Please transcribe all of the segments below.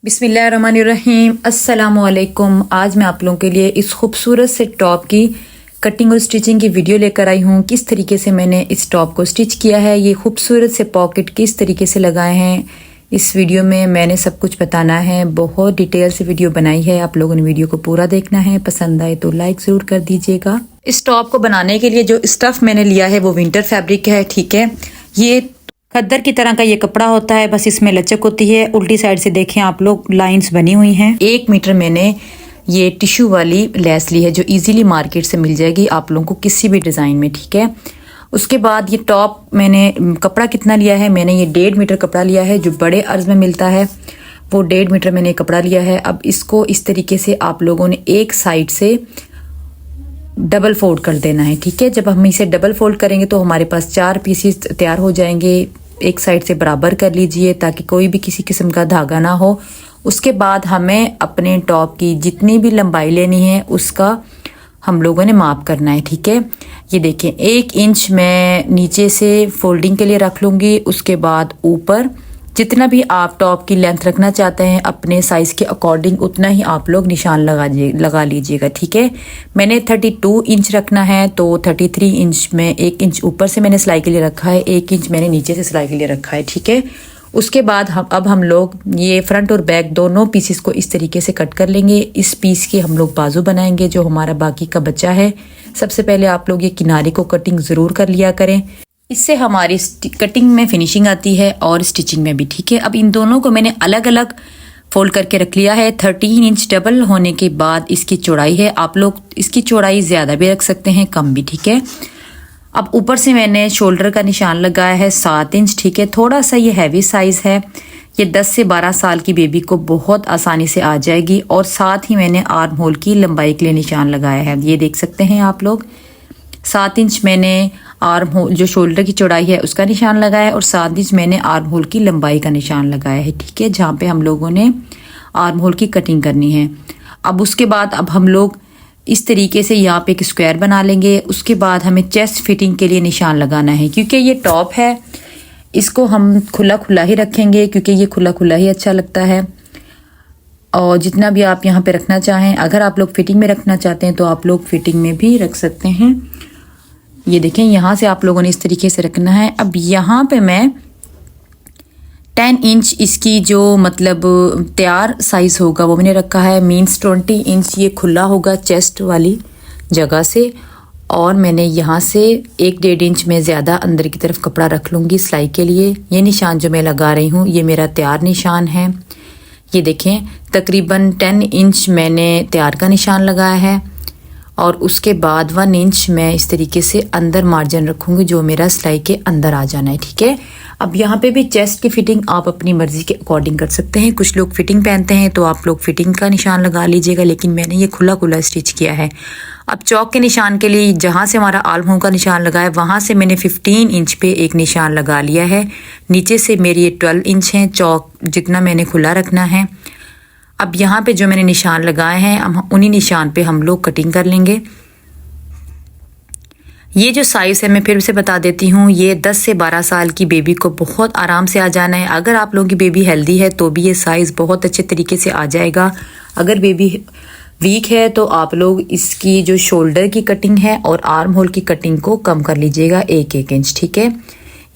बिस्मिल्लाहिर्रहमानिर्रहीम अस्सलामुअलैकुम। आज मैं आप लोगों के लिए इस खूबसूरत से टॉप की कटिंग और स्टिचिंग की वीडियो लेकर आई हूँ। किस तरीके से मैंने इस टॉप को स्टिच किया है, ये खूबसूरत से पॉकेट किस तरीके से लगाए हैं, इस वीडियो में मैंने सब कुछ बताना है। बहुत डिटेल से वीडियो बनाई है, आप लोगों ने वीडियो को पूरा देखना है। पसंद आए तो लाइक ज़रूर कर दीजिएगा। इस टॉप को बनाने के लिए जो स्टफ़ मैंने लिया है वो विंटर फैब्रिक है, ठीक है। ये खद्दर की तरह का ये कपड़ा होता है, बस इसमें लचक होती है। उल्टी साइड से देखें आप लोग, लाइंस बनी हुई हैं। 1 मीटर मैंने ये टिश्यू वाली लेस ली है जो इजीली मार्केट से मिल जाएगी आप लोगों को किसी भी डिज़ाइन में, ठीक है। उसके बाद ये टॉप मैंने कपड़ा कितना लिया है, मैंने ये 1.5 मीटर कपड़ा लिया है जो बड़े अर्ज में मिलता है, वो 1.5 मीटर मैंने कपड़ा लिया है। अब इसको इस तरीके से आप लोगों ने एक साइड से डबल फोल्ड कर देना है, ठीक है। जब हम इसे डबल फोल्ड करेंगे तो हमारे पास 4 पीसेस तैयार हो जाएंगे। एक साइड से बराबर कर लीजिए ताकि कोई भी किसी किस्म का धागा ना हो। उसके बाद हमें अपने टॉप की जितनी भी लंबाई लेनी है उसका हम लोगों ने माप करना है, ठीक है। ये देखें 1 इंच मैं नीचे से फोल्डिंग के लिए रख लूँगी। उसके बाद ऊपर जितना भी आप टॉप की लेंथ रखना चाहते हैं अपने साइज़ के अकॉर्डिंग उतना ही आप लोग निशान लगा लीजिएगा, ठीक है। मैंने 32 इंच रखना है तो 33 इंच में 1 इंच ऊपर से मैंने सिलाई के लिए रखा है, 1 इंच मैंने नीचे से सिलाई के लिए रखा है, ठीक है। उसके बाद अब हम लोग ये फ्रंट और बैक दोनों पीसेस को इस तरीके से कट कर लेंगे। इस पीस के हम लोग बाजू बनाएंगे जो हमारा बाकी का बचा है। सबसे पहले आप लोग ये किनारे को कटिंग ज़रूर कर लिया करें, इससे हमारी कटिंग में फिनिशिंग आती है और स्टिचिंग में भी, ठीक है। अब इन दोनों को मैंने अलग अलग फोल्ड करके रख लिया है। 13 इंच डबल होने के बाद इसकी चौड़ाई है, आप लोग इसकी चौड़ाई ज़्यादा भी रख सकते हैं, कम भी, ठीक है। अब ऊपर से मैंने शोल्डर का निशान लगाया है 7 इंच, ठीक है। थोड़ा सा ये हैवी साइज़ है, ये 10 से 12 साल की बेबी को बहुत आसानी से आ जाएगी। और साथ ही मैंने आर्म होल की लंबाई के लिए निशान लगाया है, ये देख सकते हैं आप लोग। 7 इंच मैंने आर्म होल जो शोल्डर की चौड़ाई है उसका निशान लगाया है और 7 इंच मैंने आर्म होल की लंबाई का निशान लगाया है, ठीक है, जहाँ पे हम लोगों ने आर्म होल की कटिंग करनी है। अब उसके बाद अब हम लोग इस तरीके से यहाँ पे एक स्क्वायर बना लेंगे। उसके बाद हमें चेस्ट फिटिंग के लिए निशान लगाना है, क्योंकि ये टॉप है इसको हम खुला खुला ही रखेंगे क्योंकि ये खुला खुला ही अच्छा लगता है। और जितना भी आप यहाँ पे रखना चाहें, अगर आप लोग फिटिंग में रखना चाहते हैं तो आप लोग फिटिंग में भी रख सकते हैं। ये देखें यहाँ से आप लोगों ने इस तरीके से रखना है। अब यहाँ पे मैं 10 इंच इसकी जो मतलब तैयार साइज़ होगा वो मैंने रखा है, मीन्स 20 इंच ये खुला होगा चेस्ट वाली जगह से। और मैंने यहाँ से 1-1.5 इंच में ज़्यादा अंदर की तरफ कपड़ा रख लूँगी सिलाई के लिए। ये निशान जो मैं लगा रही हूँ ये मेरा तैयार निशान है। ये देखें तकरीबन 10 इंच मैंने तैयार का निशान लगाया है और उसके बाद 1 इंच मैं इस तरीके से अंदर मार्जिन रखूँगी जो मेरा सिलाई के अंदर आ जाना है, ठीक है। अब यहाँ पे भी चेस्ट की फिटिंग आप अपनी मर्ज़ी के अकॉर्डिंग कर सकते हैं। कुछ लोग फिटिंग पहनते हैं तो आप लोग फिटिंग का निशान लगा लीजिएगा, लेकिन मैंने ये खुला खुला स्टिच किया है। अब चौक के निशान के लिए जहाँ से हमारा आर्म होल का निशान लगा है वहाँ से मैंने 15 इंच पे एक निशान लगा लिया है। नीचे से मेरी ये 12 इंच है चौक जितना मैंने खुला रखना है। अब यहाँ पे जो मैंने निशान लगाए हैं हम उन्हीं निशान पे हम लोग कटिंग कर लेंगे। ये जो साइज़ है मैं फिर से बता देती हूँ, ये 10 से 12 साल की बेबी को बहुत आराम से आ जाना है। अगर आप लोगों की बेबी हेल्दी है तो भी ये साइज़ बहुत अच्छे तरीके से आ जाएगा। अगर बेबी वीक है तो आप लोग इसकी जो शोल्डर की कटिंग है और आर्म होल की कटिंग को कम कर लीजिएगा 1-1 इंच, ठीक है।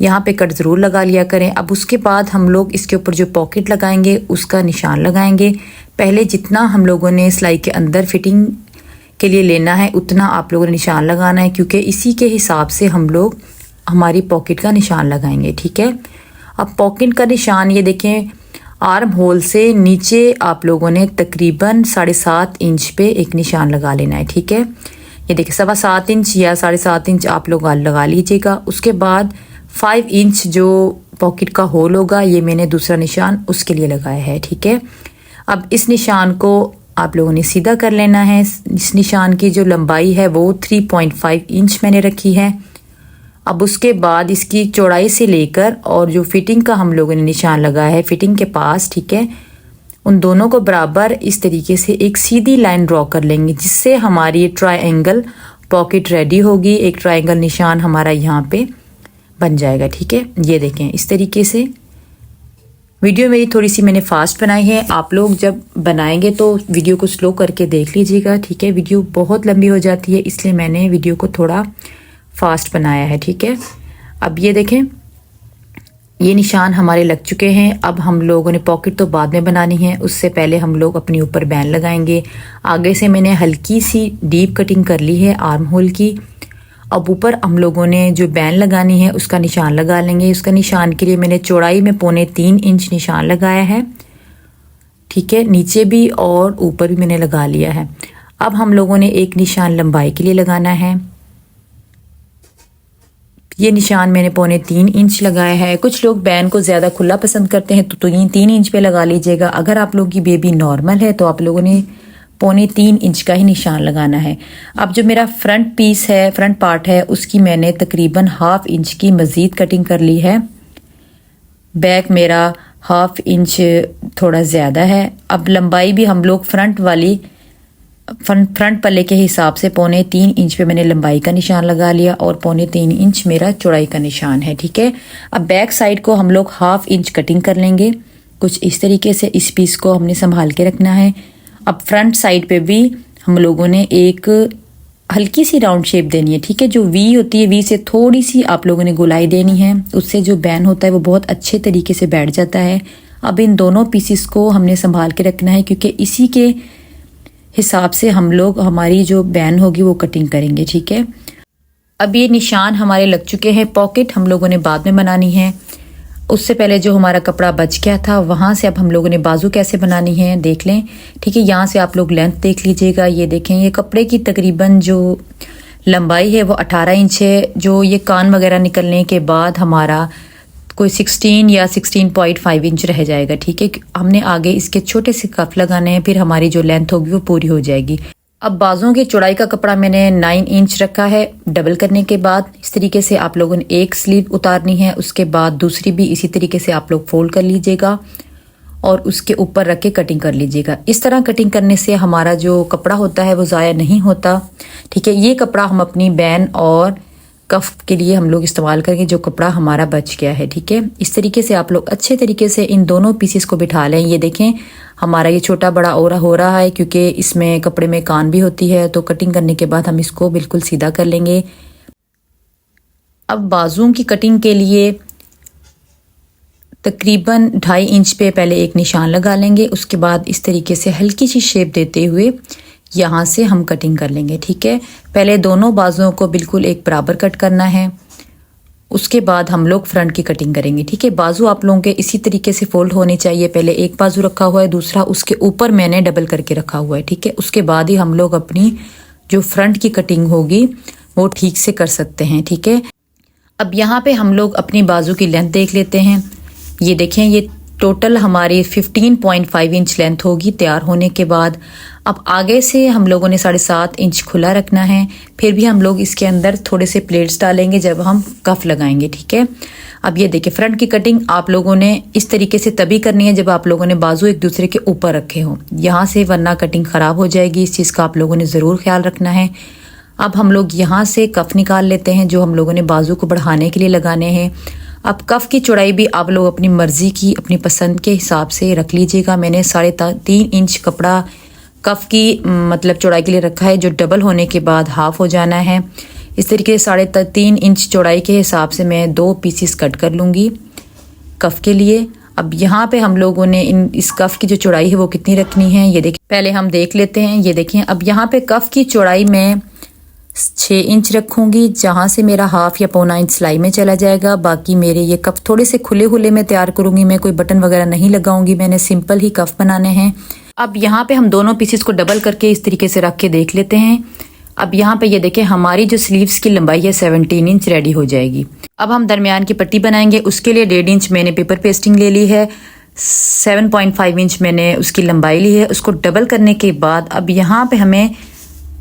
यहाँ पे कट ज़रूर लगा लिया करें। अब उसके बाद हम लोग इसके ऊपर जो पॉकेट लगाएंगे उसका निशान लगाएंगे। पहले जितना हम लोगों ने सिलाई के अंदर फिटिंग के लिए लेना है उतना आप लोगों ने निशान लगाना है, क्योंकि इसी के हिसाब से हम लोग हमारी पॉकेट का निशान लगाएंगे, ठीक है। अब पॉकेट का निशान ये देखें आर्म होल से नीचे आप लोगों ने तकरीबन 7.5 इंच पे एक निशान लगा लेना है, ठीक है। ये देखिए 7.25 इंच या 7.5 इंच आप लोग लगा लीजिएगा। उसके बाद 5 इंच जो पॉकेट का होल होगा ये मैंने दूसरा निशान उसके लिए लगाया है, ठीक है। अब इस निशान को आप लोगों ने सीधा कर लेना है। इस निशान की जो लंबाई है वो 3.5 इंच मैंने रखी है। अब उसके बाद इसकी चौड़ाई से लेकर और जो फिटिंग का हम लोगों ने निशान लगाया है फिटिंग के पास, ठीक है, उन दोनों को बराबर इस तरीके से एक सीधी लाइन ड्रॉ कर लेंगे जिससे हमारी ट्रायंगल पॉकेट रेडी होगी। एक ट्रायंगल निशान हमारा यहाँ पे बन जाएगा, ठीक है। ये देखें इस तरीके से वीडियो मेरी थोड़ी सी मैंने फास्ट बनाई है, आप लोग जब बनाएंगे तो वीडियो को स्लो करके देख लीजिएगा, ठीक है। वीडियो बहुत लंबी हो जाती है इसलिए मैंने वीडियो को थोड़ा फास्ट बनाया है, ठीक है। अब ये देखें, ये निशान हमारे लग चुके हैं। अब हम लोगों ने पॉकेट तो बाद में बनानी है, उससे पहले हम लोग अपने ऊपर बैन लगाएंगे। आगे से मैंने हल्की सी डीप कटिंग कर ली है आर्म होल की। अब ऊपर हम लोगों ने जो बैन लगानी है उसका निशान लगा लेंगे। उसका निशान के लिए मैंने चौड़ाई में 3.25 इंच निशान लगाया है, ठीक है। नीचे भी और ऊपर भी मैंने लगा लिया है। अब हम लोगों ने एक निशान लंबाई के लिए लगाना है। ये निशान मैंने 3.25 इंच लगाया है। कुछ लोग बैन को ज़्यादा खुला पसंद करते हैं तो 3 इंच पे लगा लीजिएगा। अगर आप लोगों की बेबी नॉर्मल है तो आप लोगों ने 3.25 इंच का ही निशान लगाना है। अब जो मेरा फ्रंट पीस है, फ्रंट पार्ट है, उसकी मैंने तकरीबन 1/2 इंच की मज़ीद कटिंग कर ली है। बैक मेरा 1/2 इंच थोड़ा ज़्यादा है। अब लंबाई भी हम लोग फ्रंट पल्ले के हिसाब से 3.25 इंच पे मैंने लंबाई का निशान लगा लिया और 3.25 इंच मेरा चौड़ाई का निशान है, ठीक है। अब बैक साइड को हम लोग 1/2 इंच कटिंग कर लेंगे कुछ इस तरीके से। इस पीस को हमने संभाल के रखना है। अब फ्रंट साइड पे भी हम लोगों ने एक हल्की सी राउंड शेप देनी है, ठीक है। जो वी होती है, वी से थोड़ी सी आप लोगों ने गोलाई देनी है, उससे जो बैन होता है वो बहुत अच्छे तरीके से बैठ जाता है। अब इन दोनों पीसेस को हमने संभाल के रखना है क्योंकि इसी के हिसाब से हम लोग हमारी जो बैन होगी वो कटिंग करेंगे, ठीक है। अब ये निशान हमारे लग चुके हैं। पॉकेट हम लोगों ने बाद में बनानी है। उससे पहले जो हमारा कपड़ा बच गया था वहाँ से अब हम लोगों ने बाजू कैसे बनानी है देख लें, ठीक है। यहाँ से आप लोग लेंथ देख लीजिएगा। ये देखें, ये कपड़े की तकरीबन जो लंबाई है वो 18 इंच है। जो ये कान वगैरह निकलने के बाद हमारा कोई 16 या 16.5 इंच रह जाएगा, ठीक है। हमने आगे इसके छोटे से कफ लगाने हैं, फिर हमारी जो लेंथ होगी वो पूरी हो जाएगी। अब बाजुओं की चौड़ाई का कपड़ा मैंने 9 इंच रखा है। डबल करने के बाद इस तरीके से आप लोगों ने एक स्लीव उतारनी है, उसके बाद दूसरी भी इसी तरीके से आप लोग फोल्ड कर लीजिएगा और उसके ऊपर रख के कटिंग कर लीजिएगा। इस तरह कटिंग करने से हमारा जो कपड़ा होता है वो ज़ाया नहीं होता, ठीक है। ये कपड़ा हम अपनी बैन और कफ के लिए हम लोग इस्तेमाल करेंगे, जो कपड़ा हमारा बच गया है, ठीक है। इस तरीके से आप लोग अच्छे तरीके से इन दोनों पीसेस को बिठा लें। ये देखें, हमारा ये छोटा बड़ा और हो रहा है क्योंकि इसमें कपड़े में कान भी होती है, तो कटिंग करने के बाद हम इसको बिल्कुल सीधा कर लेंगे। अब बाजुओं की कटिंग के लिए तकरीबन 2.5 इंच पे पहले एक निशान लगा लेंगे। उसके बाद इस तरीके से हल्की सी शेप देते हुए यहाँ से हम कटिंग कर लेंगे, ठीक है। पहले दोनों बाजुओं को बिल्कुल एक बराबर कट करना है, उसके बाद हम लोग फ्रंट की कटिंग करेंगे, ठीक है। बाजू आप लोगों के इसी तरीके से फोल्ड होने चाहिए। पहले एक बाजू रखा हुआ है, दूसरा उसके ऊपर मैंने डबल करके रखा हुआ है, ठीक है। उसके बाद ही हम लोग अपनी जो फ्रंट की कटिंग होगी वो ठीक से कर सकते हैं, ठीक है। अब यहाँ पे हम लोग अपनी बाजू की लेंथ देख लेते हैं। ये देखें, ये टोटल हमारी 15.5 इंच लेंथ होगी तैयार होने के बाद। अब आगे से हम लोगों ने 7.5 इंच खुला रखना है। फिर भी हम लोग इसके अंदर थोड़े से प्लेट्स डालेंगे जब हम कफ लगाएंगे, ठीक है। अब ये देखिए, फ्रंट की कटिंग आप लोगों ने इस तरीके से तभी करनी है जब आप लोगों ने बाजू एक दूसरे के ऊपर रखे हों यहाँ से, वरना कटिंग ख़राब हो जाएगी। इस चीज़ का आप लोगों ने ज़रूर ख्याल रखना है। अब हम लोग यहाँ से कफ निकाल लेते हैं जो हम लोगों ने बाजू को बढ़ाने के लिए लगाने हैं। अब कफ की चौड़ाई भी आप लोग अपनी मर्जी की, अपनी पसंद के हिसाब से रख लीजिएगा। मैंने 3.5 इंच कपड़ा कफ की मतलब चौड़ाई के लिए रखा है, जो डबल होने के बाद हाफ हो जाना है। इस तरीके से 3.5 इंच चौड़ाई के हिसाब से मैं 2 पीसेस कट कर लूँगी कफ के लिए। अब यहाँ पे हम लोगों ने इस कफ की जो चौड़ाई है वो कितनी रखनी है ये देखिए, पहले हम देख लेते हैं। ये देखें, अब यहाँ पे कफ की चौड़ाई मैं 6 इंच रखूंगी, जहाँ से मेरा 1/2 या 1.25 इंच सिलाई में चला जाएगा। बाकी मेरे ये कफ थोड़े से खुले खुले में तैयार करूंगी, मैं कोई बटन वगैरह नहीं लगाऊंगी, मैंने सिंपल ही कफ बनाने हैं। अब यहाँ पे हम दोनों पीसेस को डबल करके इस तरीके से रख के देख लेते हैं। अब यहाँ पे ये देखें, हमारी जो स्लीव्स की लंबाई है 17 इंच रेडी हो जाएगी। अब हम दरमियान की पट्टी बनाएंगे, उसके लिए 1.5 इंच मैंने पेपर पेस्टिंग ले ली है, 7.5 इंच मैंने उसकी लंबाई ली है। उसको डबल करने के बाद अब यहाँ पे हमें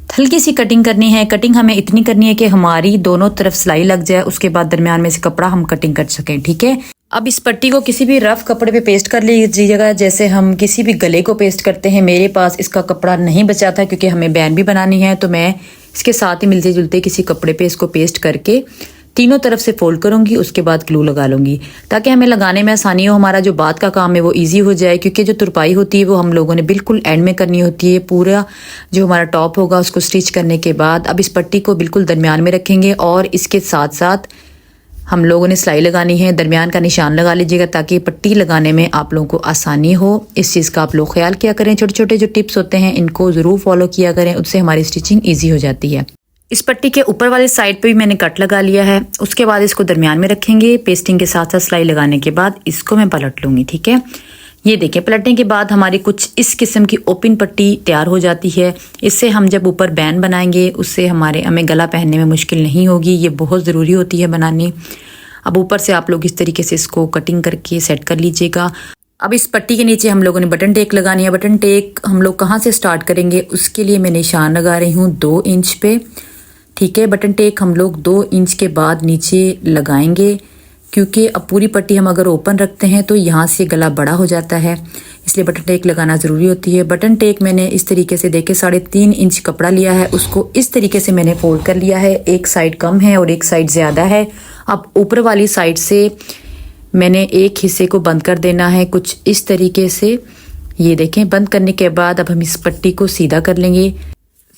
हल्की सी कटिंग करनी है। कटिंग हमें इतनी करनी है कि हमारी दोनों तरफ सिलाई लग जाए, उसके बाद दरमियान में से कपड़ा हम कटिंग कर सकें, ठीक है। अब इस पट्टी को किसी भी रफ कपड़े पे पेस्ट कर लीजिएगा, जैसे हम किसी भी गले को पेस्ट करते हैं। मेरे पास इसका कपड़ा नहीं बचा था क्योंकि हमें बैन भी बनानी है, तो मैं इसके साथ ही मिलते जुलते किसी कपड़े पे इसको पेस्ट करके तीनों तरफ से फोल्ड करूंगी, उसके बाद ग्लू लगा लूंगी ताकि हमें लगाने में आसानी हो। हमारा जो बाद का काम है वो इजी हो जाए, क्योंकि जो तुरपाई होती है वो हम लोगों ने बिल्कुल एंड में करनी होती है। पूरा जो हमारा टॉप होगा उसको स्टिच करने के बाद अब इस पट्टी को बिल्कुल दरमियान में रखेंगे और इसके साथ साथ हम लोगों ने सिलाई लगानी है। दरमियान का निशान लगा लीजिएगा ताकि पट्टी लगाने में आप लोगों को आसानी हो। इस चीज़ का आप लोग ख्याल किया करें। छोटे छोटे जो टिप्स होते हैं इनको ज़रूर फॉलो किया करें, उससे हमारी स्टिचिंग ईजी हो जाती है। इस पट्टी के ऊपर वाली साइड पे भी मैंने कट लगा लिया है। उसके बाद इसको दरमियान में रखेंगे। पेस्टिंग के साथ साथ सिलाई लगाने के बाद इसको मैं पलट लूँगी, ठीक है। ये देखिए, पलटने के बाद हमारी कुछ इस किस्म की ओपन पट्टी तैयार हो जाती है। इससे हम जब ऊपर बैन बनाएंगे उससे हमें गला पहनने में मुश्किल नहीं होगी। ये बहुत ज़रूरी होती है बनानी। अब ऊपर से आप लोग इस तरीके से इसको कटिंग करके सेट कर लीजिएगा। अब इस पट्टी के नीचे हम लोगों ने बटन टेक लगानी है। बटन टेक हम लोग कहाँ से स्टार्ट करेंगे उसके लिए मैं निशान लगा रही हूँ 2 इंच पे, ठीक है। बटन टेक हम लोग 2 इंच के बाद नीचे लगाएंगे, क्योंकि अब पूरी पट्टी हम अगर ओपन रखते हैं तो यहाँ से गला बड़ा हो जाता है, इसलिए बटन टेक लगाना ज़रूरी होती है। बटन टेक मैंने इस तरीके से देखे 3.5 इंच कपड़ा लिया है, उसको इस तरीके से मैंने फोल्ड कर लिया है। एक साइड कम है और एक साइड ज़्यादा है। अब ऊपर वाली साइड से मैंने एक हिस्से को बंद कर देना है कुछ इस तरीके से। ये देखें, बंद करने के बाद अब हम इस पट्टी को सीधा कर लेंगे।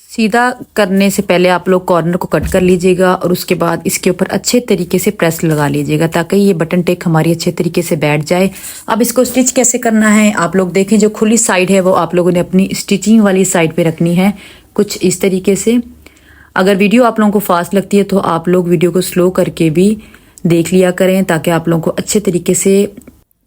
सीधा करने से पहले आप लोग कॉर्नर को कट कर लीजिएगा और उसके बाद इसके ऊपर अच्छे तरीके से प्रेस लगा लीजिएगा ताकि ये बटन टेक हमारी अच्छे तरीके से बैठ जाए। अब इसको स्टिच कैसे करना है आप लोग देखें। जो खुली साइड है वो आप लोगों ने अपनी स्टिचिंग वाली साइड पे रखनी है कुछ इस तरीके से। अगर वीडियो आप लोगों को फास्ट लगती है तो आप लोग वीडियो को स्लो करके भी देख लिया करें ताकि आप लोगों को अच्छे तरीके से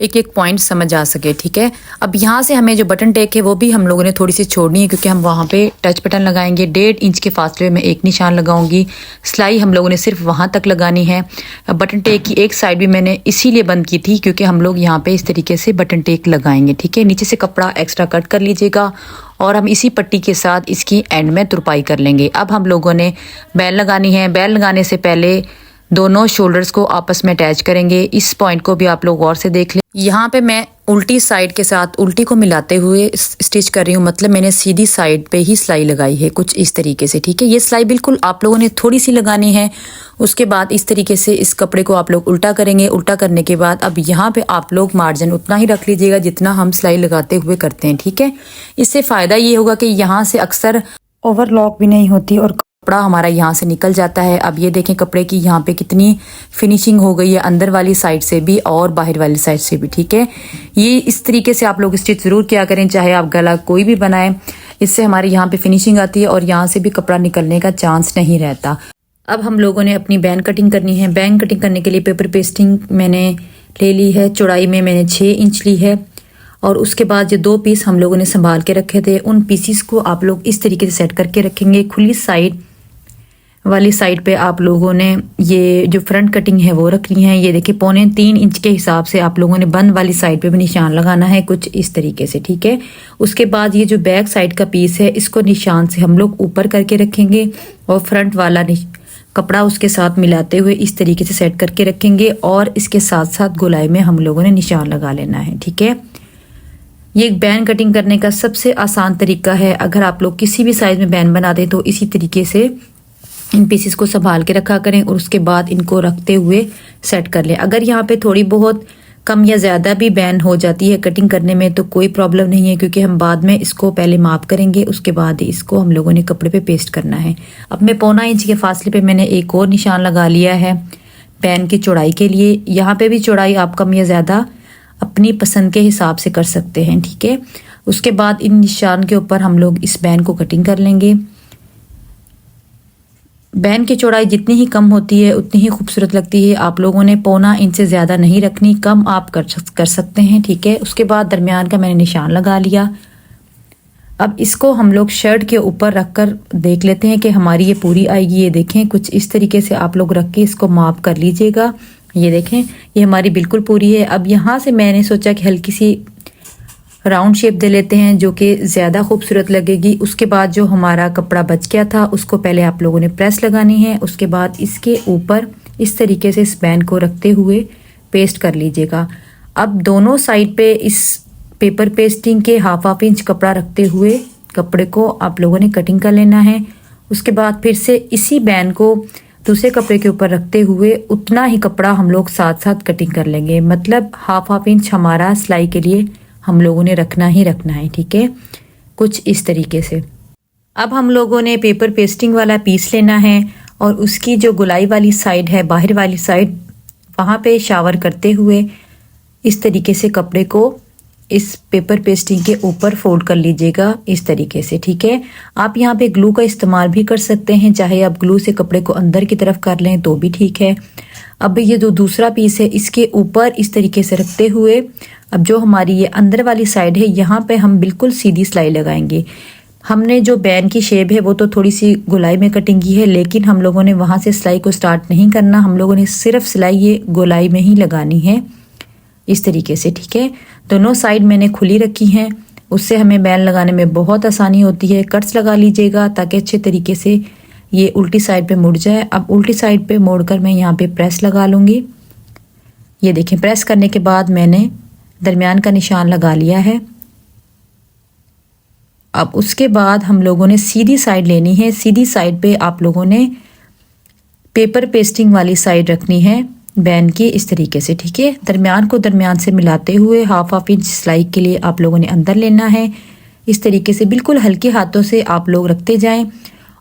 एक एक पॉइंट समझ आ सके, ठीक है। अब यहाँ से हमें जो बटन टेक है वो भी हम लोगों ने थोड़ी सी छोड़नी है, क्योंकि हम वहाँ पे टच बटन लगाएंगे। 1.5 इंच के फासले में एक निशान लगाऊंगी। सिलाई हम लोगों ने सिर्फ वहाँ तक लगानी है। अब बटन टेक की एक साइड भी मैंने इसीलिए बंद की थी क्योंकि हम लोग यहाँ पे इस तरीके से बटन टेक लगाएंगे, ठीक है। नीचे से कपड़ा एक्स्ट्रा कट कर लीजिएगा और हम इसी पट्टी के साथ इसकी एंड में तुरपाई कर लेंगे। अब हम लोगों ने बेल लगानी है। बेल लगाने से पहले दोनों शोल्डर्स को आपस में अटैच करेंगे। इस पॉइंट को भी आप लोग गौर से देख लें। यहाँ पे मैं उल्टी साइड के साथ उल्टी को मिलाते हुए स्टिच कर रही हूँ, मतलब मैंने सीधी साइड पे ही सिलाई लगाई है कुछ इस तरीके से, ठीक है। ये सिलाई बिल्कुल आप लोगों ने थोड़ी सी लगानी है। उसके बाद इस तरीके से इस कपड़े को आप लोग उल्टा करेंगे। उल्टा करने के बाद अब यहाँ पे आप लोग मार्जिन उतना ही रख लीजिएगा जितना हम सिलाई लगाते हुए करते हैं, ठीक है। इससे फ़ायदा ये होगा कि यहाँ से अक्सर ओवरलॉक भी नहीं होती और कपड़ा हमारा यहाँ से निकल जाता है। अब ये देखें कपड़े की यहाँ पे कितनी फिनिशिंग हो गई है, अंदर वाली साइड से भी और बाहर वाली साइड से भी, ठीक है। ये इस तरीके से आप लोग स्टिच ज़रूर किया करें, चाहे आप गला कोई भी बनाएं। इससे हमारे यहाँ पे फिनिशिंग आती है और यहाँ से भी कपड़ा निकलने का चांस नहीं रहता। अब हम लोगों ने अपनी बैन कटिंग करनी है। बैन कटिंग करने के लिए पेपर पेस्टिंग मैंने ले ली है। चौड़ाई में मैंने 6 इंच ली है और उसके बाद जो 2 पीस हम लोगों ने संभाल के रखे थे उन पीसीस को आप लोग इस तरीके से सेट करके रखेंगे। खुली साइड वाली साइड पे आप लोगों ने ये जो फ्रंट कटिंग है वो रखनी है। ये देखिए 3.25 इंच के हिसाब से आप लोगों ने बंद वाली साइड पे भी निशान लगाना है कुछ इस तरीके से, ठीक है। उसके बाद ये जो बैक साइड का पीस है इसको निशान से हम लोग ऊपर करके रखेंगे और फ्रंट वाला कपड़ा उसके साथ मिलाते हुए इस तरीके से सेट करके रखेंगे और इसके साथ साथ गोलाई में हम लोगों ने निशान लगा लेना है, ठीक है। ये एक बैन कटिंग करने का सबसे आसान तरीका है। अगर आप लोग किसी भी साइज में बैन बना दें तो इसी तरीके से इन पीसेस को संभाल के रखा करें और उसके बाद इनको रखते हुए सेट कर लें। अगर यहाँ पे थोड़ी बहुत कम या ज़्यादा भी बैन हो जाती है कटिंग करने में तो कोई प्रॉब्लम नहीं है, क्योंकि हम बाद में इसको पहले माप करेंगे, उसके बाद इसको हम लोगों ने कपड़े पे पेस्ट करना है। अब मैं 1.25 इंच के फासले पे मैंने एक और निशान लगा लिया है बैन की चौड़ाई के लिए। यहाँ पे भी चौड़ाई आप कम या ज़्यादा अपनी पसंद के हिसाब से कर सकते हैं, ठीक है। उसके बाद इन निशान के ऊपर हम लोग इस बैन को कटिंग कर लेंगे। बैन की चौड़ाई जितनी ही कम होती है उतनी ही खूबसूरत लगती है। आप लोगों ने 1.25 इंच से ज़्यादा नहीं रखनी, कम आप कर सकते हैं, ठीक है। उसके बाद दरमियान का मैंने निशान लगा लिया। अब इसको हम लोग शर्ट के ऊपर रखकर देख लेते हैं कि हमारी ये पूरी आएगी। ये देखें कुछ इस तरीके से आप लोग रख के इसको माप कर लीजिएगा। ये देखें ये हमारी बिल्कुल पूरी है। अब यहाँ से मैंने सोचा कि हल्की सी राउंड शेप दे लेते हैं जो कि ज़्यादा खूबसूरत लगेगी। उसके बाद जो हमारा कपड़ा बच गया था उसको पहले आप लोगों ने प्रेस लगानी है। उसके बाद इसके ऊपर इस तरीके से इस बैन को रखते हुए पेस्ट कर लीजिएगा। अब दोनों साइड पे इस पेपर पेस्टिंग के हाफ इंच कपड़ा रखते हुए कपड़े को आप लोगों ने कटिंग कर लेना है। उसके बाद फिर से इसी बैन को दूसरे कपड़े के ऊपर रखते हुए उतना ही कपड़ा हम लोग साथ साथ कटिंग कर लेंगे। मतलब हाफ इंच हमारा सिलाई के लिए हम लोगों ने रखना ही रखना है, ठीक है, कुछ इस तरीके से। अब हम लोगों ने पेपर पेस्टिंग वाला पीस लेना है और उसकी जो गुलाई वाली साइड है, बाहर वाली साइड, वहाँ पे शावर करते हुए इस तरीके से कपड़े को इस पेपर पेस्टिंग के ऊपर फोल्ड कर लीजिएगा इस तरीके से, ठीक है। आप यहाँ पे ग्लू का इस्तेमाल भी कर सकते हैं, चाहे आप ग्लू से कपड़े को अंदर की तरफ कर लें तो भी ठीक है। अब ये जो दूसरा पीस है इसके ऊपर इस तरीके से रखते हुए अब जो हमारी ये अंदर वाली साइड है यहाँ पे हम बिल्कुल सीधी सिलाई लगाएंगे। हमने जो बैन की शेप है वो तो थोड़ी सी गोलाई में कटिंग की है, लेकिन हम लोगों ने वहाँ से सिलाई को स्टार्ट नहीं करना, हम लोगों ने सिर्फ सिलाई ये गोलाई में ही लगानी है इस तरीके से, ठीक है। दोनों साइड मैंने खुली रखी हैं, उससे हमें बैन लगाने में बहुत आसानी होती है। कट्स लगा लीजिएगा ताकि अच्छे तरीके से ये उल्टी साइड पे मुड़ जाए। अब उल्टी साइड पे मोड़कर मैं यहाँ पे प्रेस लगा लूँगी। ये देखें, प्रेस करने के बाद मैंने दरमियान का निशान लगा लिया है। अब उसके बाद हम लोगों ने सीधी साइड लेनी है। सीधी साइड पे आप लोगों ने पेपर पेस्टिंग वाली साइड रखनी है बैन की इस तरीके से, ठीक है। दरमियान को दरमियान से मिलाते हुए हाफ इंच सिलाई के लिए आप लोगों ने अंदर लेना है इस तरीके से। बिल्कुल हल्के हाथों से आप लोग रखते जाएं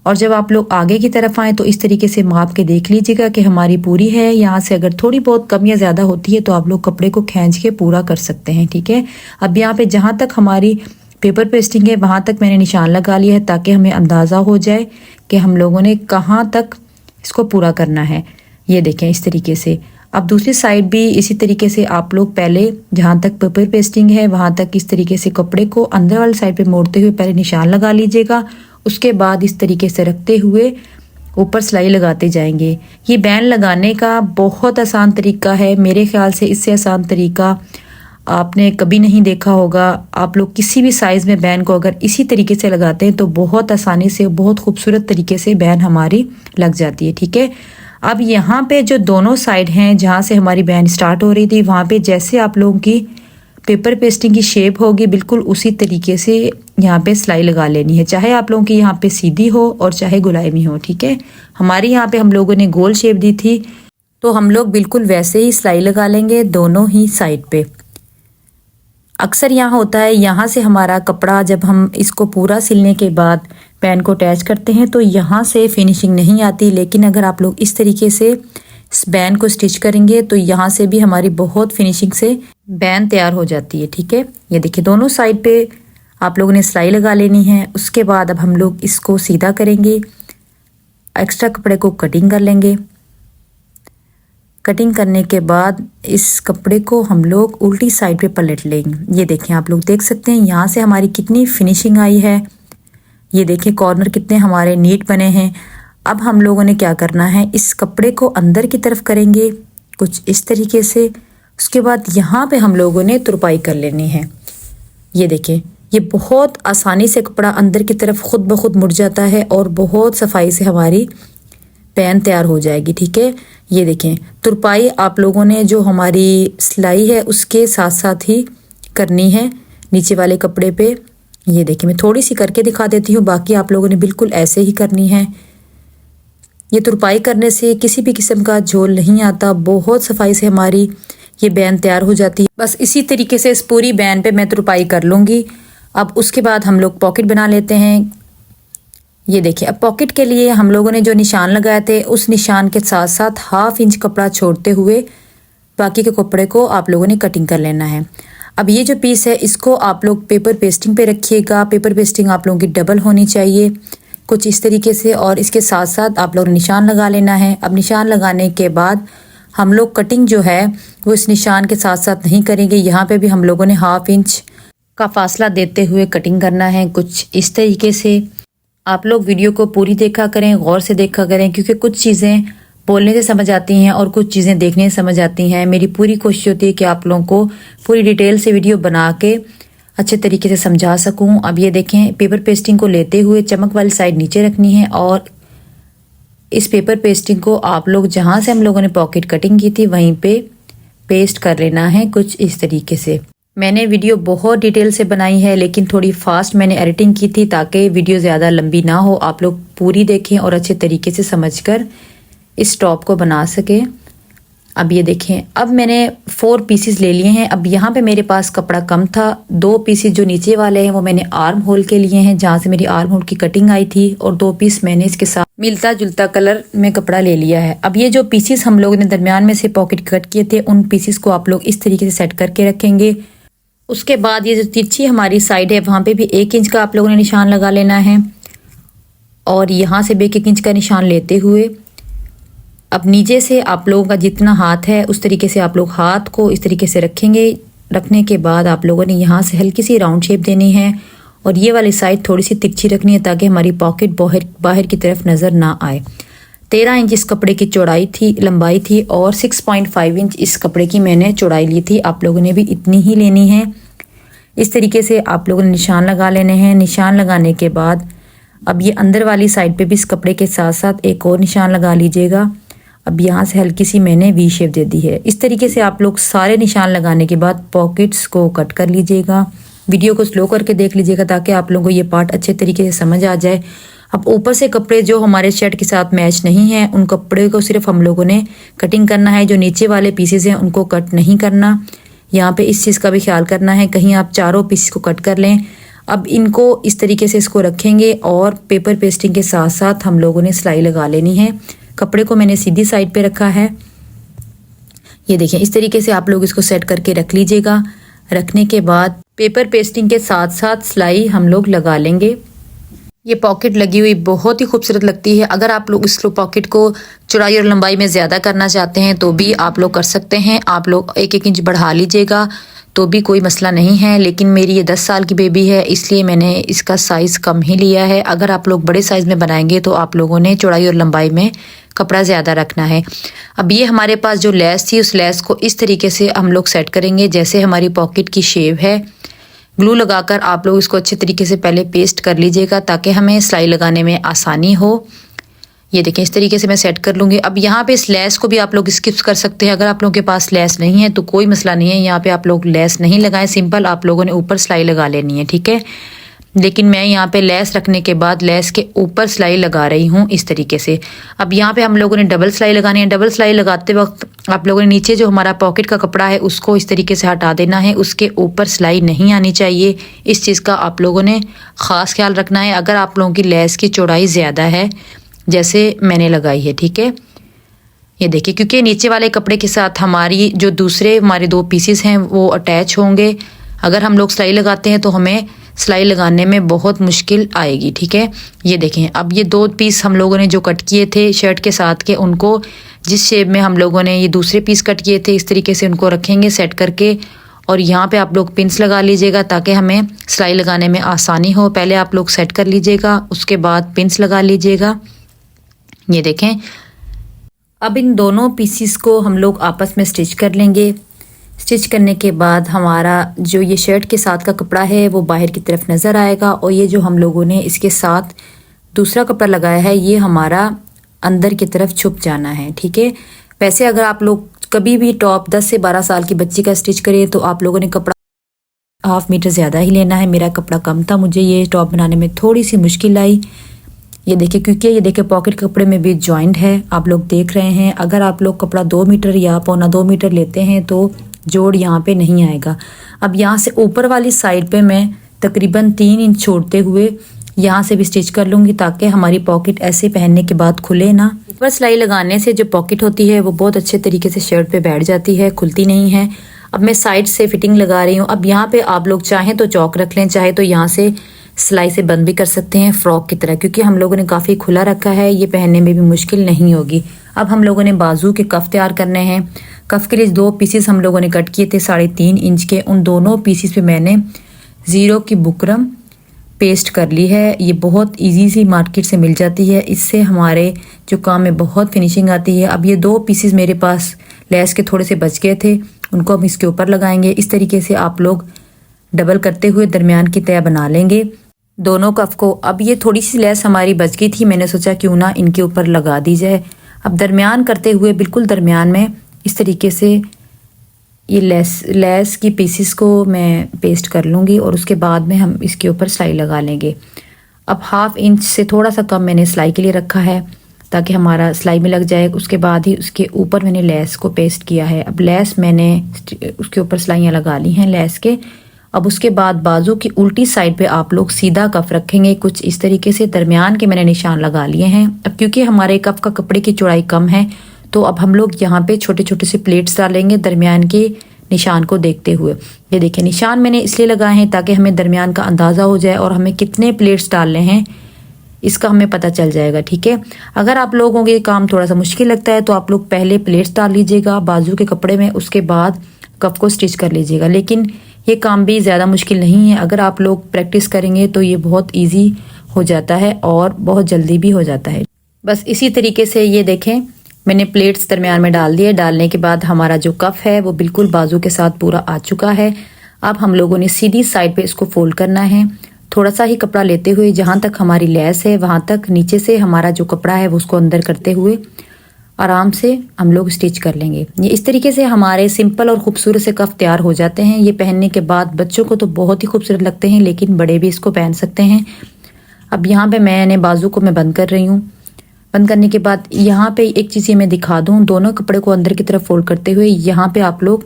और जब आप लोग आगे की तरफ आएँ तो इस तरीके से माप के देख लीजिएगा कि हमारी पूरी है। यहाँ से अगर थोड़ी बहुत कम या ज़्यादा होती है तो आप लोग कपड़े को खींच के पूरा कर सकते हैं, ठीक है। अब यहाँ पे जहाँ तक हमारी पेपर पेस्टिंग है वहाँ तक मैंने निशान लगा लिया है ताकि हमें अंदाज़ा हो जाए कि हम लोगों ने कहाँ तक इसको पूरा करना है। ये देखें इस तरीके से। अब दूसरी साइड भी इसी तरीके से आप लोग पहले जहाँ तक पेपर पेस्टिंग है वहाँ तक इस तरीके से कपड़े को अंदर वाली साइड पे मोड़ते हुए पहले निशान लगा लीजिएगा। उसके बाद इस तरीके से रखते हुए ऊपर सिलाई लगाते जाएंगे। ये बैन लगाने का बहुत आसान तरीका है, मेरे ख्याल से इससे आसान तरीका आपने कभी नहीं देखा होगा। आप लोग किसी भी साइज़ में बैन को अगर इसी तरीके से लगाते हैं तो बहुत आसानी से, बहुत खूबसूरत तरीके से बैन हमारी लग जाती है, ठीक है। अब यहाँ पे जो दोनों साइड हैं जहाँ से हमारी बैन स्टार्ट हो रही थी वहाँ पे जैसे आप लोगों की पेपर पेस्टिंग की शेप होगी बिल्कुल उसी तरीके से यहाँ पे सिलाई लगा लेनी है, चाहे आप लोगों की यहाँ पे सीधी हो और चाहे गुलाई में हो, ठीक है। हमारी यहाँ पे हम लोगों ने गोल शेप दी थी तो हम लोग बिल्कुल वैसे ही सिलाई लगा लेंगे दोनों ही साइड पे। अक्सर यहाँ होता है, यहाँ से हमारा कपड़ा जब हम इसको पूरा सिलने के बाद पैन को अटैच करते हैं तो यहाँ से फिनिशिंग नहीं आती, लेकिन अगर आप लोग इस तरीके से इस बैन को स्टिच करेंगे तो यहाँ से भी हमारी बहुत फिनिशिंग से बैन तैयार हो जाती है, ठीक है। ये देखिए दोनों साइड पे आप लोगों ने सिलाई लगा लेनी है। उसके बाद अब हम लोग इसको सीधा करेंगे, एक्स्ट्रा कपड़े को कटिंग कर लेंगे। कटिंग करने के बाद इस कपड़े को हम लोग उल्टी साइड पे पलट लेंगे। ये देखें, आप लोग देख सकते हैं यहाँ से हमारी कितनी फिनिशिंग आई है। ये देखें कॉर्नर कितने हमारे नीट बने हैं। अब हम लोगों ने क्या करना है, इस कपड़े को अंदर की तरफ करेंगे कुछ इस तरीके से। उसके बाद यहाँ पे हम लोगों ने तुरपाई कर लेनी है। ये देखें, ये बहुत आसानी से कपड़ा अंदर की तरफ खुद ब खुद मुड़ जाता है और बहुत सफाई से हमारी पैन तैयार हो जाएगी, ठीक है। ये देखें, तुरपाई आप लोगों ने जो हमारी सिलाई है उसके साथ साथ ही करनी है नीचे वाले कपड़े पे। ये देखिए मैं थोड़ी सी करके दिखा देती हूँ, बाकी आप लोगों ने बिल्कुल ऐसे ही करनी है। ये तुरपाई करने से किसी भी किस्म का झोल नहीं आता, बहुत सफाई से हमारी ये बैन तैयार हो जाती है। बस इसी तरीके से इस पूरी बैन पे मैं तुरपाई कर लूँगी। अब उसके बाद हम लोग पॉकेट बना लेते हैं। ये देखिए, अब पॉकेट के लिए हम लोगों ने जो निशान लगाए थे उस निशान के साथ साथ हाफ इंच कपड़ा छोड़ते हुए बाकी के कपड़े को आप लोगों ने कटिंग कर लेना है। अब ये जो पीस है इसको आप लोग पेपर पेस्टिंग पे रखिएगा। पेपर पेस्टिंग आप लोगों की डबल होनी चाहिए कुछ इस तरीके से, और इसके साथ साथ आप लोगों ने निशान लगा लेना है। अब निशान लगाने के बाद हम लोग कटिंग जो है वो इस निशान के साथ साथ नहीं करेंगे, यहाँ पे भी हम लोगों ने हाफ इंच का फासला देते हुए कटिंग करना है कुछ इस तरीके से। आप लोग वीडियो को पूरी देखा करें, गौर से देखा करें, क्योंकि कुछ चीज़ें बोलने से समझ आती हैं और कुछ चीज़ें देखने से समझ आती हैं। मेरी पूरी कोशिश होती है कि आप लोगों को पूरी डिटेल से वीडियो बना के अच्छे तरीके से समझा सकूं। अब ये देखें, पेपर पेस्टिंग को लेते हुए चमक वाली साइड नीचे रखनी है और इस पेपर पेस्टिंग को आप लोग जहाँ से हम लोगों ने पॉकेट कटिंग की थी वहीं पे पेस्ट कर लेना है कुछ इस तरीके से। मैंने वीडियो बहुत डिटेल से बनाई है लेकिन थोड़ी फास्ट मैंने एडिटिंग की थी ताकि वीडियो ज़्यादा लंबी ना हो। आप लोग पूरी देखें और अच्छे तरीके से समझकर इस टॉप को बना सके। अब ये देखें, अब मैंने 4 पीसेस ले लिए हैं। अब यहाँ पे मेरे पास कपड़ा कम था, 2 पीसेस जो नीचे वाले हैं वो मैंने आर्म होल के लिए हैं, जहाँ से मेरी आर्म होल की कटिंग आई थी, और 2 पीस मैंने इसके साथ मिलता जुलता कलर में कपड़ा ले लिया है। अब ये जो पीसेस हम लोगों ने दरमियान में से पॉकेट कट किए थे, उन पीसेस को आप लोग इस तरीके से सेट करके रखेंगे। उसके बाद ये जो तिरछी हमारी साइड है वहाँ पे भी 1 इंच का आप लोगों ने निशान लगा लेना है, और यहाँ से भी 1 इंच का निशान लेते हुए अब नीचे से आप लोगों का जितना हाथ है उस तरीके से आप लोग हाथ को इस तरीके से रखेंगे। रखने के बाद आप लोगों ने यहाँ से हल्की सी राउंड शेप देनी है, और ये वाली साइड थोड़ी सी तिरछी रखनी है ताकि हमारी पॉकेट बाहर की तरफ नज़र ना आए। 13 इंच इस कपड़े की चौड़ाई थी, लंबाई थी, और 6.5 इंच इस कपड़े की मैंने चौड़ाई ली थी। आप लोगों ने भी इतनी ही लेनी है। इस तरीके से आप लोगों ने निशान लगा लेने हैं। निशान लगाने के बाद अब ये अंदर वाली साइड पे भी इस कपड़े के साथ साथ एक और निशान लगा लीजिएगा। अब यहाँ से हल्की सी मैंने वी शेप दे दी है। इस तरीके से आप लोग सारे निशान लगाने के बाद पॉकेट्स को कट कर लीजिएगा। वीडियो को स्लो करके देख लीजिएगा ताकि आप लोगों को ये पार्ट अच्छे तरीके से समझ आ जाए। अब ऊपर से कपड़े जो हमारे शर्ट के साथ मैच नहीं है, उन कपड़े को सिर्फ हम लोगों ने कटिंग करना है। जो नीचे वाले पीसेज हैं उनको कट नहीं करना। यहाँ पे इस चीज़ का भी ख्याल करना है, कहीं आप चारों पीसेस को कट कर लें। अब इनको इस तरीके से इसको रखेंगे, और पेपर पेस्टिंग के साथ साथ हम लोगों ने सिलाई लगा लेनी है। कपड़े को मैंने सीधी साइड पे रखा है। ये देखें, इस तरीके से आप लोग इसको सेट करके रख लीजिएगा। रखने के बाद पेपर पेस्टिंग के साथ साथ सिलाई हम लोग लगा लेंगे। ये पॉकेट लगी हुई बहुत ही खूबसूरत लगती है। अगर आप लोग इस पॉकेट को चौड़ाई और लंबाई में ज़्यादा करना चाहते हैं तो भी आप लोग कर सकते हैं। आप लोग 1-1 इंच बढ़ा लीजिएगा तो भी कोई मसला नहीं है। लेकिन मेरी ये 10 साल की बेबी है, इसलिए मैंने इसका साइज़ कम ही लिया है। अगर आप लोग बड़े साइज़ में बनाएंगे तो आप लोगों ने चौड़ाई और लंबाई में कपड़ा ज़्यादा रखना है। अब ये हमारे पास जो लेस थी, उस लेस को इस तरीके से हम लोग सेट करेंगे जैसे हमारी पॉकेट की शेप है। ग्लू लगाकर आप लोग इसको अच्छे तरीके से पहले पेस्ट कर लीजिएगा ताकि हमें सिलाई लगाने में आसानी हो। ये देखें, इस तरीके से मैं सेट कर लूँगी। अब यहाँ पे इस लेस को भी आप लोग स्किप कर सकते हैं। अगर आप लोगों के पास लेस नहीं है तो कोई मसला नहीं है, यहाँ पे आप लोग लेस नहीं लगाएं, सिंपल आप लोगों ने ऊपर सिलाई लगा लेनी है, ठीक है। लेकिन मैं यहाँ पे लेस रखने के बाद लेस के ऊपर सिलाई लगा रही हूँ इस तरीके से। अब यहाँ पे हम लोगों ने डबल सिलाई लगानी है। डबल सिलाई लगाते वक्त आप लोगों ने नीचे जो हमारा पॉकेट का कपड़ा है उसको इस तरीके से हटा देना है, उसके ऊपर सिलाई नहीं आनी चाहिए। इस चीज़ का आप लोगों ने ख़ास ख्याल रखना है। अगर आप लोगों की लेस की चौड़ाई ज़्यादा है जैसे मैंने लगाई है, ठीक है। ये देखिए, क्योंकि नीचे वाले कपड़े के साथ हमारी जो दूसरे हमारे 2 पीसेस हैं वो अटैच होंगे। अगर हम लोग सिलाई लगाते हैं तो हमें सिलाई लगाने में बहुत मुश्किल आएगी, ठीक है। ये देखें, अब ये 2 पीस हम लोगों ने जो कट किए थे शर्ट के साथ के, उनको जिस शेप में हम लोगों ने ये दूसरे पीस कट किए थे इस तरीके से उनको रखेंगे सेट करके। और यहाँ पे आप लोग पिन्स लगा लीजिएगा ताकि हमें सिलाई लगाने में आसानी हो। पहले आप लोग सेट कर लीजिएगा, उसके बाद पिन्स लगा लीजिएगा। ये देखें, अब इन दोनों पीसीस को हम लोग आपस में स्टिच कर लेंगे। स्टिच करने के बाद हमारा जो ये शर्ट के साथ का कपड़ा है वो बाहर की तरफ नज़र आएगा, और ये जो हम लोगों ने इसके साथ दूसरा कपड़ा लगाया है ये हमारा अंदर की तरफ छुप जाना है, ठीक है। वैसे अगर आप लोग कभी भी टॉप 10 से 12 साल की बच्ची का स्टिच करें तो आप लोगों ने कपड़ा 1/2 मीटर ज़्यादा ही लेना है। मेरा कपड़ा कम था, मुझे ये टॉप बनाने में थोड़ी सी मुश्किल आई। ये देखिए, क्योंकि ये देखिए पॉकेट कपड़े में भी जॉइंट है, आप लोग देख रहे हैं। अगर आप लोग कपड़ा 2 मीटर या 1.25 मीटर लेते हैं तो जोड़ यहाँ पे नहीं आएगा। अब यहाँ से ऊपर वाली साइड पे मैं तकरीबन 3 इंच छोड़ते हुए यहाँ से भी स्टिच कर लूँगी ताकि हमारी पॉकेट ऐसे पहनने के बाद खुले ना। ऊपर सिलाई लगाने से जो पॉकेट होती है वो बहुत अच्छे तरीके से शर्ट पे बैठ जाती है, खुलती नहीं है। अब मैं साइड से फिटिंग लगा रही हूँ। अब यहाँ पे आप लोग चाहें तो चौक रख लें, चाहे तो यहाँ से सिलाई से बंद भी कर सकते हैं फ्रॉक की तरह, क्योंकि हम लोगों ने काफ़ी खुला रखा है, ये पहनने में भी मुश्किल नहीं होगी। अब हम लोगों ने बाजू के कफ तैयार करने हैं। कफ के लिए 2 पीसेस हम लोगों ने कट किए थे 3.5 इंच के। उन दोनों पीसेस पे मैंने 0 की बुकरम पेस्ट कर ली है। ये बहुत इजी सी मार्केट से मिल जाती है, इससे हमारे जो काम में बहुत फिनिशिंग आती है। अब ये 2 पीसेस मेरे पास लेस के थोड़े से बच गए थे, उनको हम इसके ऊपर लगाएंगे। इस तरीके से आप लोग डबल करते हुए दरमियान की तय बना लेंगे दोनों कफ को। अब ये थोड़ी सी लेस हमारी बच गई थी, मैंने सोचा क्यों ना इनके ऊपर लगा दी जाए। अब दरमियान करते हुए बिल्कुल दरमियान में इस तरीके से ये लेस की पीसेस को मैं पेस्ट कर लूँगी, और उसके बाद में हम इसके ऊपर सिलाई लगा लेंगे। अब 1/2 इंच से थोड़ा सा कम मैंने सिलाई के लिए रखा है। ताकि हमारा सिलाई में लग जाए। उसके बाद ही उसके ऊपर मैंने लेस को पेस्ट किया है। अब लेस मैंने उसके ऊपर सिलाइयाँ लगा ली हैं लेस के। अब उसके बाद बाजू की उल्टी साइड पे आप लोग सीधा कफ रखेंगे कुछ इस तरीके से। दरमियान के मैंने निशान लगा लिए हैं। अब क्योंकि हमारे कफ का कपड़े की चौड़ाई कम है तो अब हम लोग यहाँ पे छोटे छोटे से प्लेट्स डालेंगे दरमियान के निशान को देखते हुए। ये देखिए निशान मैंने इसलिए लगाए हैं ताकि हमें दरमियान का अंदाज़ा हो जाए और हमें कितने प्लेट्स डालने हैं इसका हमें पता चल जाएगा, ठीक है। अगर आप लोगों को ये काम थोड़ा सा मुश्किल लगता है तो आप लोग पहले प्लेट्स डाल लीजिएगा बाजू के कपड़े में, उसके बाद कफ को स्टिच कर लीजिएगा। लेकिन ये काम भी ज़्यादा मुश्किल नहीं है। अगर आप लोग प्रैक्टिस करेंगे तो ये बहुत ईजी हो जाता है और बहुत जल्दी भी हो जाता है। बस इसी तरीके से ये देखें मैंने प्लेट्स दरमियान में डाल दिए। डालने के बाद हमारा जो कफ है वो बिल्कुल बाजू के साथ पूरा आ चुका है। अब हम लोगों ने सीधी साइड पे इसको फोल्ड करना है। थोड़ा सा ही कपड़ा लेते हुए जहाँ तक हमारी लेस है वहाँ तक नीचे से हमारा जो कपड़ा है वो उसको अंदर करते हुए आराम से हम लोग स्टिच कर लेंगे। ये इस तरीके से हमारे सिंपल और खूबसूरत से कफ तैयार हो जाते हैं। ये पहनने के बाद बच्चों को तो बहुत ही खूबसूरत लगते हैं लेकिन बड़े भी इसको पहन सकते हैं। अब यहाँ पे मैंने बाजू को मैं बंद कर रही हूँ। बंद करने के बाद यहाँ पे एक चीज़ ये मैं दिखा दूँ, दोनों कपड़े को अंदर की तरफ फोल्ड करते हुए यहाँ पे आप लोग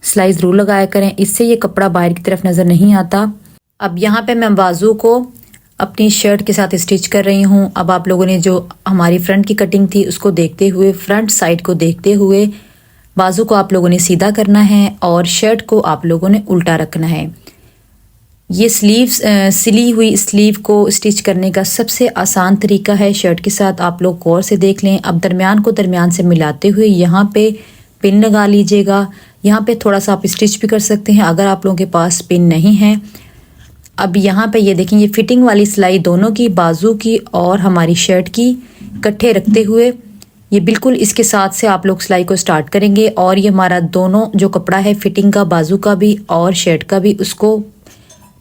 सिलाई ज़रूर लगाया करें, इससे ये कपड़ा बाहर की तरफ नज़र नहीं आता। अब यहाँ पे मैं बाजू को अपनी शर्ट के साथ स्टिच कर रही हूँ। अब आप लोगों ने जो हमारी फ्रंट की कटिंग थी उसको देखते हुए, फ्रंट साइड को देखते हुए बाजू को आप लोगों ने सीधा करना है और शर्ट को आप लोगों ने उल्टा रखना है। ये सिली हुई स्लीव को स्टिच करने का सबसे आसान तरीका है शर्ट के साथ, आप लोग गौर से देख लें। अब दरमियान को दरमियान से मिलाते हुए यहाँ पे पिन लगा लीजिएगा। यहाँ पे थोड़ा सा आप स्टिच भी कर सकते हैं अगर आप लोगों के पास पिन नहीं है। अब यहाँ पे ये देखें ये फिटिंग वाली सिलाई दोनों की, बाजू की और हमारी शर्ट की इकट्ठे रखते हुए ये बिल्कुल इसके साथ से आप लोग सिलाई को स्टार्ट करेंगे और ये हमारा दोनों जो कपड़ा है फिटिंग का, बाजू का भी और शर्ट का भी, उसको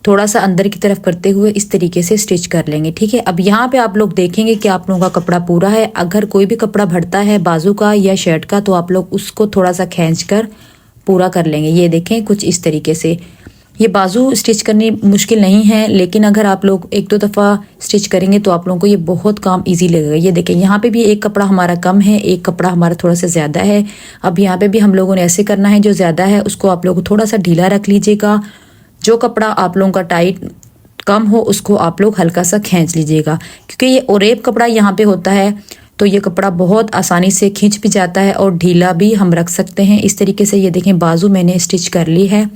थोड़ा सा अंदर की तरफ करते हुए इस तरीके से स्टिच कर लेंगे, ठीक है। अब यहाँ पे आप लोग देखेंगे कि आप लोगों का कपड़ा पूरा है। अगर कोई भी कपड़ा भरता है बाजू का या शर्ट का तो आप लोग उसको थोड़ा सा खींच कर पूरा कर लेंगे। ये देखें कुछ इस तरीके से। ये बाजू स्टिच करनी मुश्किल नहीं है लेकिन अगर आप लोग एक दो दफ़ा स्टिच करेंगे तो आप लोगों को ये बहुत काम इजी लगेगा। ये देखें यहाँ पे भी एक कपड़ा हमारा कम है, एक कपड़ा हमारा थोड़ा सा ज़्यादा है। अब यहाँ पे भी हम लोगों ने ऐसे करना है, जो ज़्यादा है उसको आप लोग थोड़ा सा ढीला रख लीजिएगा। जो कपड़ा आप लोगों का टाइट कम हो उसको आप लोग हल्का सा खींच लीजिएगा, क्योंकि ये ओरेप कपड़ा यहाँ पे होता है तो ये कपड़ा बहुत आसानी से खींच भी जाता है और ढीला भी हम रख सकते हैं। इस तरीके से ये देखें बाजू मैंने स्टिच कर ली है।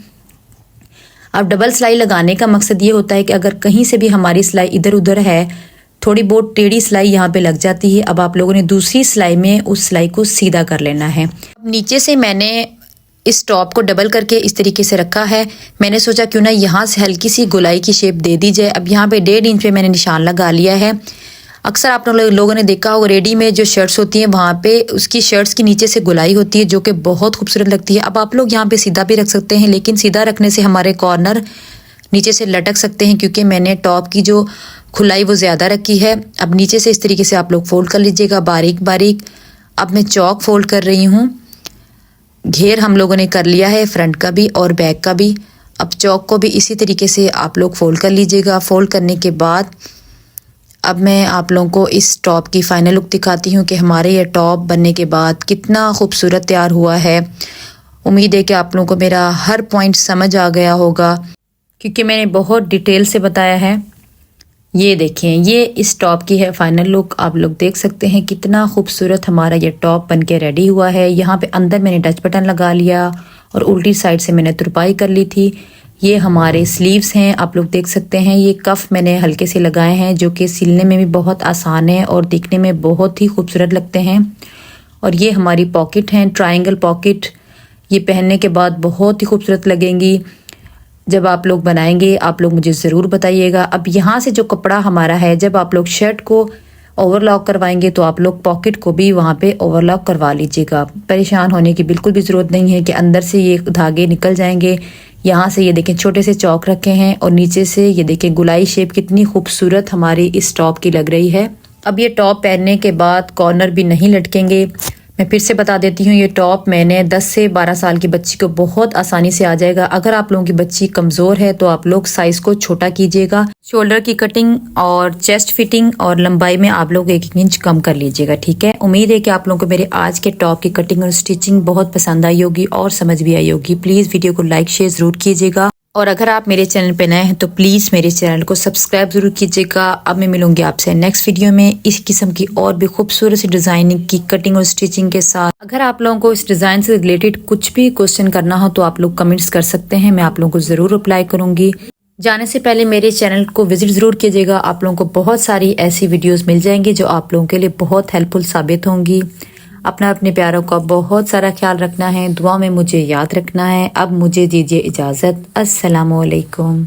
अब डबल सिलाई लगाने का मकसद ये होता है कि अगर कहीं से भी हमारी सिलाई इधर उधर है, थोड़ी बहुत टेढ़ी सिलाई यहाँ पे लग जाती है। अब आप लोगों ने दूसरी सिलाई में उस सिलाई को सीधा कर लेना है। नीचे से मैंने इस टॉप को डबल करके इस तरीके से रखा है। मैंने सोचा क्यों ना यहाँ से हल्की सी गोलाई की शेप दे दी जाए। अब यहाँ पे 1.5 इंच पे मैंने निशान लगा लिया है। अक्सर आप लोगों ने देखा होगा रेडी में जो शर्ट्स होती हैं वहाँ पे उसकी शर्ट्स की नीचे से गोलाई होती है जो कि बहुत खूबसूरत लगती है। अब आप लोग यहाँ पे सीधा भी रख सकते हैं लेकिन सीधा रखने से हमारे कॉर्नर नीचे से लटक सकते हैं, क्योंकि मैंने टॉप की जो खुलाई वो ज़्यादा रखी है। अब नीचे से इस तरीके से आप लोग फोल्ड कर लीजिएगा बारीक बारीक। अब मैं चौक फोल्ड कर रही हूँ। घेर हम लोगों ने कर लिया है फ्रंट का भी और बैक का भी। अब चौक को भी इसी तरीके से आप लोग फोल्ड कर लीजिएगा। फोल्ड करने के बाद अब मैं आप लोगों को इस टॉप की फाइनल लुक दिखाती हूँ कि हमारे ये टॉप बनने के बाद कितना खूबसूरत तैयार हुआ है। उम्मीद है कि आप लोगों को मेरा हर पॉइंट समझ आ गया होगा, क्योंकि मैंने बहुत डिटेल से बताया है। ये देखें ये इस टॉप की है फाइनल लुक। आप लोग देख सकते हैं कितना खूबसूरत हमारा ये टॉप बनके रेडी हुआ है। यहाँ पे अंदर मैंने टच बटन लगा लिया और उल्टी साइड से मैंने तुरपाई कर ली थी। ये हमारे स्लीव्स हैं, आप लोग देख सकते हैं। ये कफ मैंने हल्के से लगाए हैं जो कि सिलने में भी बहुत आसान है और दिखने में बहुत ही खूबसूरत लगते हैं। और ये हमारी पॉकेट हैं, ट्रायंगल पॉकेट। ये पहनने के बाद बहुत ही खूबसूरत लगेंगी। जब आप लोग बनाएंगे आप लोग मुझे ज़रूर बताइएगा। अब यहाँ से जो कपड़ा हमारा है, जब आप लोग शर्ट को ओवरलॉक करवाएंगे तो आप लोग पॉकेट को भी वहाँ पे ओवरलॉक करवा लीजिएगा। परेशान होने की बिल्कुल भी ज़रूरत नहीं है कि अंदर से ये धागे निकल जाएंगे। यहाँ से ये देखें छोटे से चौक रखे हैं और नीचे से ये देखें गुलाई शेप कितनी खूबसूरत हमारी इस टॉप की लग रही है। अब ये टॉप पहनने के बाद कॉर्नर भी नहीं लटकेंगे। मैं फिर से बता देती हूँ, ये टॉप मैंने 10 से 12 साल की बच्ची को बहुत आसानी से आ जाएगा। अगर आप लोगों की बच्ची कमज़ोर है तो आप लोग साइज को छोटा कीजिएगा। शोल्डर की कटिंग और चेस्ट फिटिंग और लंबाई में आप लोग 1 इंच कम कर लीजिएगा, ठीक है। उम्मीद है कि आप लोगों को मेरे आज के टॉप की कटिंग और स्टिचिंग बहुत पसंद आई होगी और समझ भी आई होगी। प्लीज़ वीडियो को लाइक शेयर ज़रूर कीजिएगा और अगर आप मेरे चैनल पे नए हैं तो प्लीज़ मेरे चैनल को सब्सक्राइब ज़रूर कीजिएगा। अब मैं मिलूंगी आपसे नेक्स्ट वीडियो में इस किस्म की और भी खूबसूरत सी डिज़ाइनिंग की कटिंग और स्टिचिंग के साथ। अगर आप लोगों को इस डिज़ाइन से रिलेटेड कुछ भी क्वेश्चन करना हो तो आप लोग कमेंट्स कर सकते हैं, मैं आप लोगों को ज़रूर रिप्लाई करूंगी। जाने से पहले मेरे चैनल को विजिट ज़रूर कीजिएगा। आप लोगों को बहुत सारी ऐसी वीडियोज़ मिल जाएंगी जो आप लोगों के लिए बहुत हेल्पफुल साबित होंगी। अपने प्यारों का बहुत सारा ख्याल रखना है, दुआ में मुझे याद रखना है। अब मुझे दीजिए इजाज़त। अस्सलामुअलैकुम।